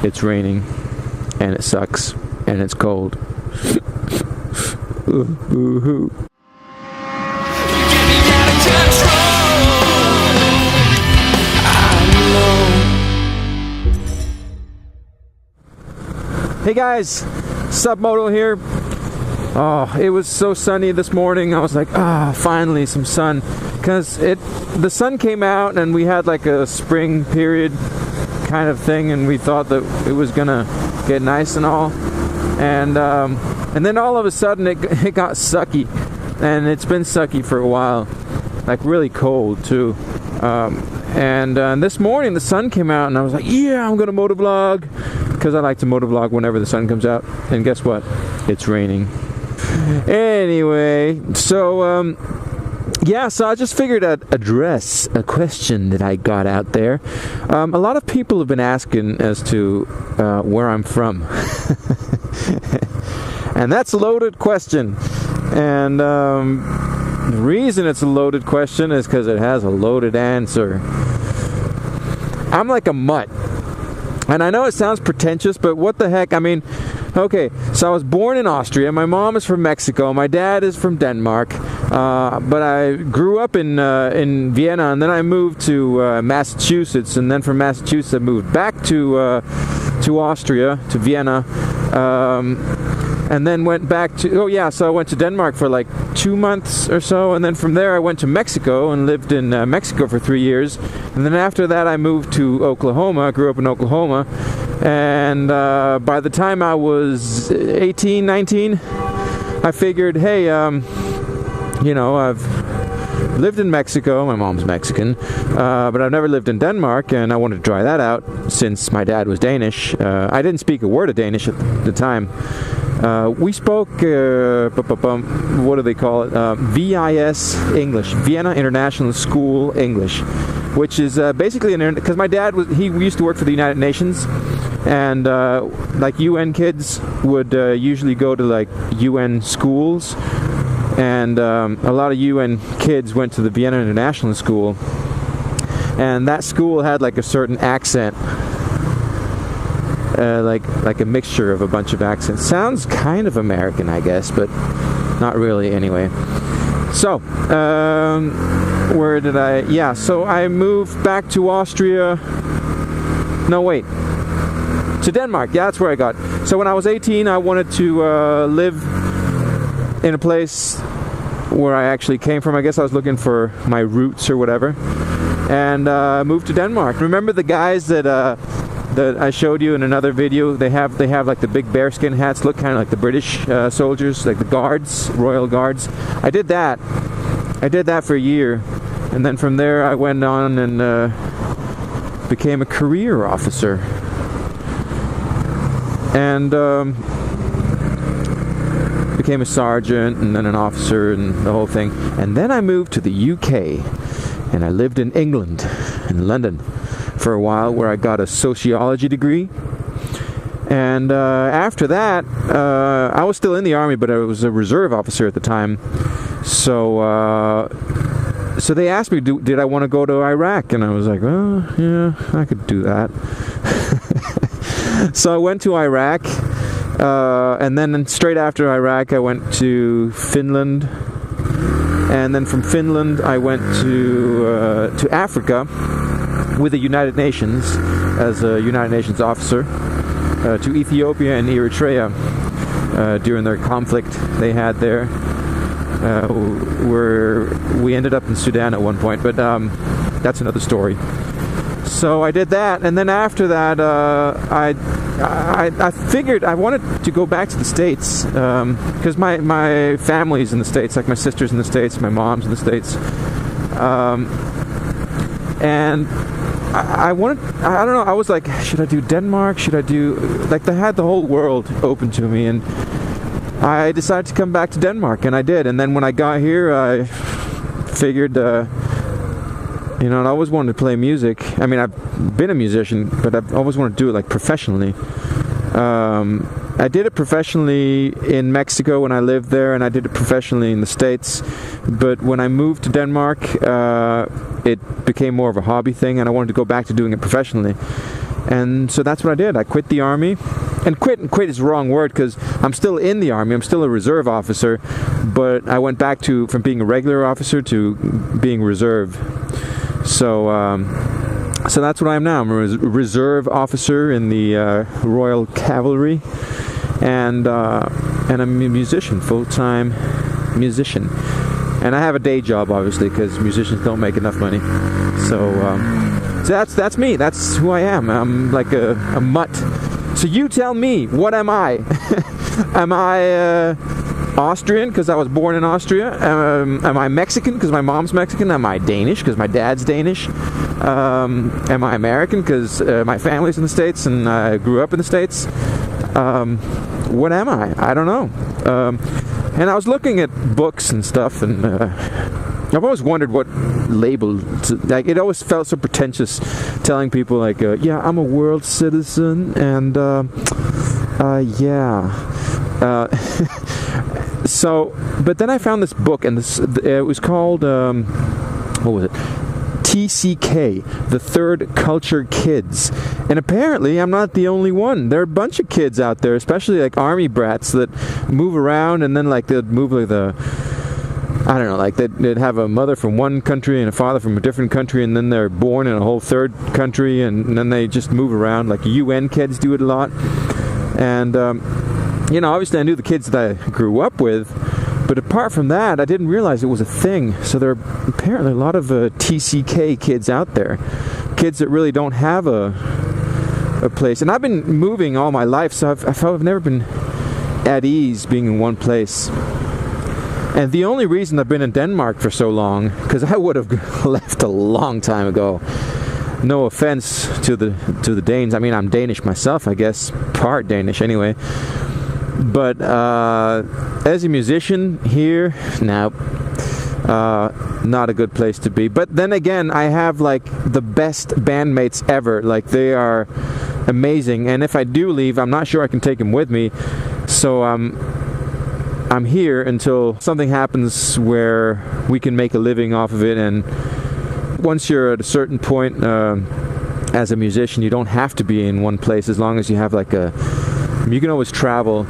it's raining, and it sucks, and it's cold. Boo-hoo. Hey guys, Submoto here. Oh, it was so sunny this morning. I was like, finally some sun, because the sun came out and we had like a spring period kind of thing, and we thought that it was gonna get nice and all, and then all of a sudden it got sucky, and it's been sucky for a while, like really cold too. And this morning the sun came out, and I was like, yeah, I'm gonna motovlog, because I like to motovlog whenever the sun comes out. And guess what? It's raining. Anyway, so yeah, so I just figured I'd address a question that I got out there. A lot of people have been asking as to where I'm from. And that's a loaded question. And the reason it's a loaded question is because it has a loaded answer. I'm like a mutt. And I know it sounds pretentious, but what the heck? I mean, okay, so I was born in Austria. My mom is from Mexico. My dad is from Denmark. But I grew up in Vienna, and then I moved to Massachusetts. And then from Massachusetts, I moved back to Austria, to Vienna. And then went back to, so I went to Denmark for like 2 months or so, and then from there I went to Mexico and lived in Mexico for 3 years, and then after that I moved to Oklahoma. I grew up in Oklahoma, and by the time I was 18, 19, I figured, hey, you know, I've lived in Mexico, my mom's Mexican, but I've never lived in Denmark, and I wanted to try that out since my dad was Danish. I didn't speak a word of Danish at the time. We spoke, what do they call it? VIS English, Vienna International School English, which is basically because my dad he used to work for the United Nations, and like UN kids would usually go to like UN schools, and a lot of UN kids went to the Vienna International School, and that school had like a certain accent. Like a mixture of a bunch of accents. Sounds kind of American, I guess, but not really anyway. So, where did I... Yeah, so I moved back to Austria... No, wait. To Denmark. Yeah, that's where I got. So when I was 18, I wanted to live in a place where I actually came from. I guess I was looking for my roots or whatever. And moved to Denmark. Remember the guys that I showed you in another video? They have like the big bearskin hats, look kind of like the British soldiers, like the guards, royal guards. I did that for a year, and then from there I went on and became a career officer, and became a sergeant, and then an officer, and the whole thing. And then I moved to the UK, and I lived in England, in London, for a while, where I got a sociology degree. And after that, I was still in the army, but I was a reserve officer at the time. So so they asked me, did I want to go to Iraq? And I was like, oh, yeah, I could do that. So I went to Iraq, and then straight after Iraq, I went to Finland. And then from Finland, I went to Africa with the United Nations as a United Nations officer, to Ethiopia and Eritrea during their conflict they had there, where we ended up in Sudan at one point, but that's another story. So I did that, and then after that I figured I wanted to go back to the States, because my family's in the States, like my sister's in the States, my mom's in the States, and I don't know, I was like, should I do Denmark? Should I do, like, they had the whole world open to me, and I decided to come back to Denmark, and I did. And then when I got here, I figured, you know, I always wanted to play music. I mean, I've been a musician, but I've always wanted to do it, like, professionally. I did it professionally in Mexico when I lived there, and I did it professionally in the States. But when I moved to Denmark, it became more of a hobby thing, and I wanted to go back to doing it professionally. And so that's what I did. I quit the Army. And quit is the wrong word, because I'm still in the Army. I'm still a reserve officer, but I went back from being a regular officer to being reserve. So so that's what I am now. I'm a reserve officer in the Royal Cavalry, and I'm a musician, full-time musician. And I have a day job, obviously, because musicians don't make enough money. So that's me. That's who I am. I'm like a mutt. So you tell me, what am I? Am I Austrian because I was born in Austria? Am I Mexican because my mom's Mexican? Am I Danish because my dad's Danish? Am I American because my family's in the States and I grew up in the States? What am I? I don't know. And I was looking at books and stuff, and I've always wondered what label like. It always felt so pretentious telling people like, yeah, I'm a world citizen, and yeah. So, but then I found this book, and it was called what was it? TCK, the Third Culture Kids. And apparently I'm not the only one. There are a bunch of kids out there, especially like army brats, that move around, and then like they'd move like I don't know, like they'd have a mother from one country and a father from a different country, and then they're born in a whole third country, and then they just move around. Like UN kids do it a lot. And you know, obviously I knew the kids that I grew up with, but apart from that, I didn't realize it was a thing. So there are apparently a lot of TCK kids out there, kids that really don't have a place. And I've been moving all my life, so I've never been at ease being in one place. And the only reason I've been in Denmark for so long, because I would have left a long time ago. No offense to the Danes. I mean, I'm Danish myself, I guess, part Danish anyway. But as a musician here, no, not a good place to be. But then again, I have like the best bandmates ever. Like, they are amazing. And if I do leave, I'm not sure I can take them with me. So I'm here until something happens where we can make a living off of it. And once you're at a certain point as a musician, you don't have to be in one place, as long as you have like you can always travel.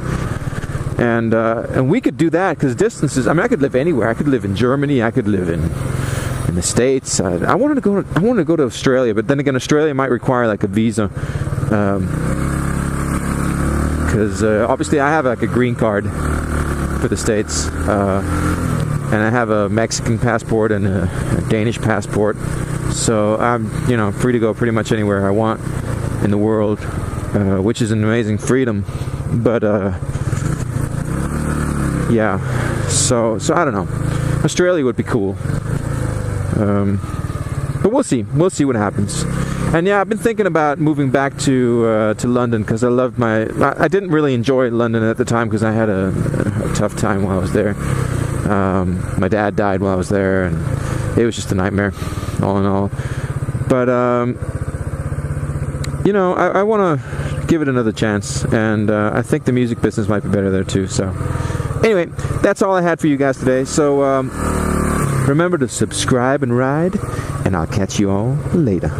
And we could do that, because distances, I mean, I could live anywhere. I could live in Germany, I could live in the States. I wanted to go to Australia, but then again, Australia might require like a visa, because obviously I have like a green card for the States, and I have a Mexican passport and a Danish passport, so I'm, you know, free to go pretty much anywhere I want in the world, which is an amazing freedom. But yeah, so I don't know. Australia would be cool, but we'll see what happens. And yeah, I've been thinking about moving back to London, because I loved I didn't really enjoy London at the time, because I had a tough time while I was there. My dad died while I was there, and it was just a nightmare, all in all. But you know, I want to give it another chance, and I think the music business might be better there too. So anyway, that's all I had for you guys today. So remember to subscribe and ride, and I'll catch you all later.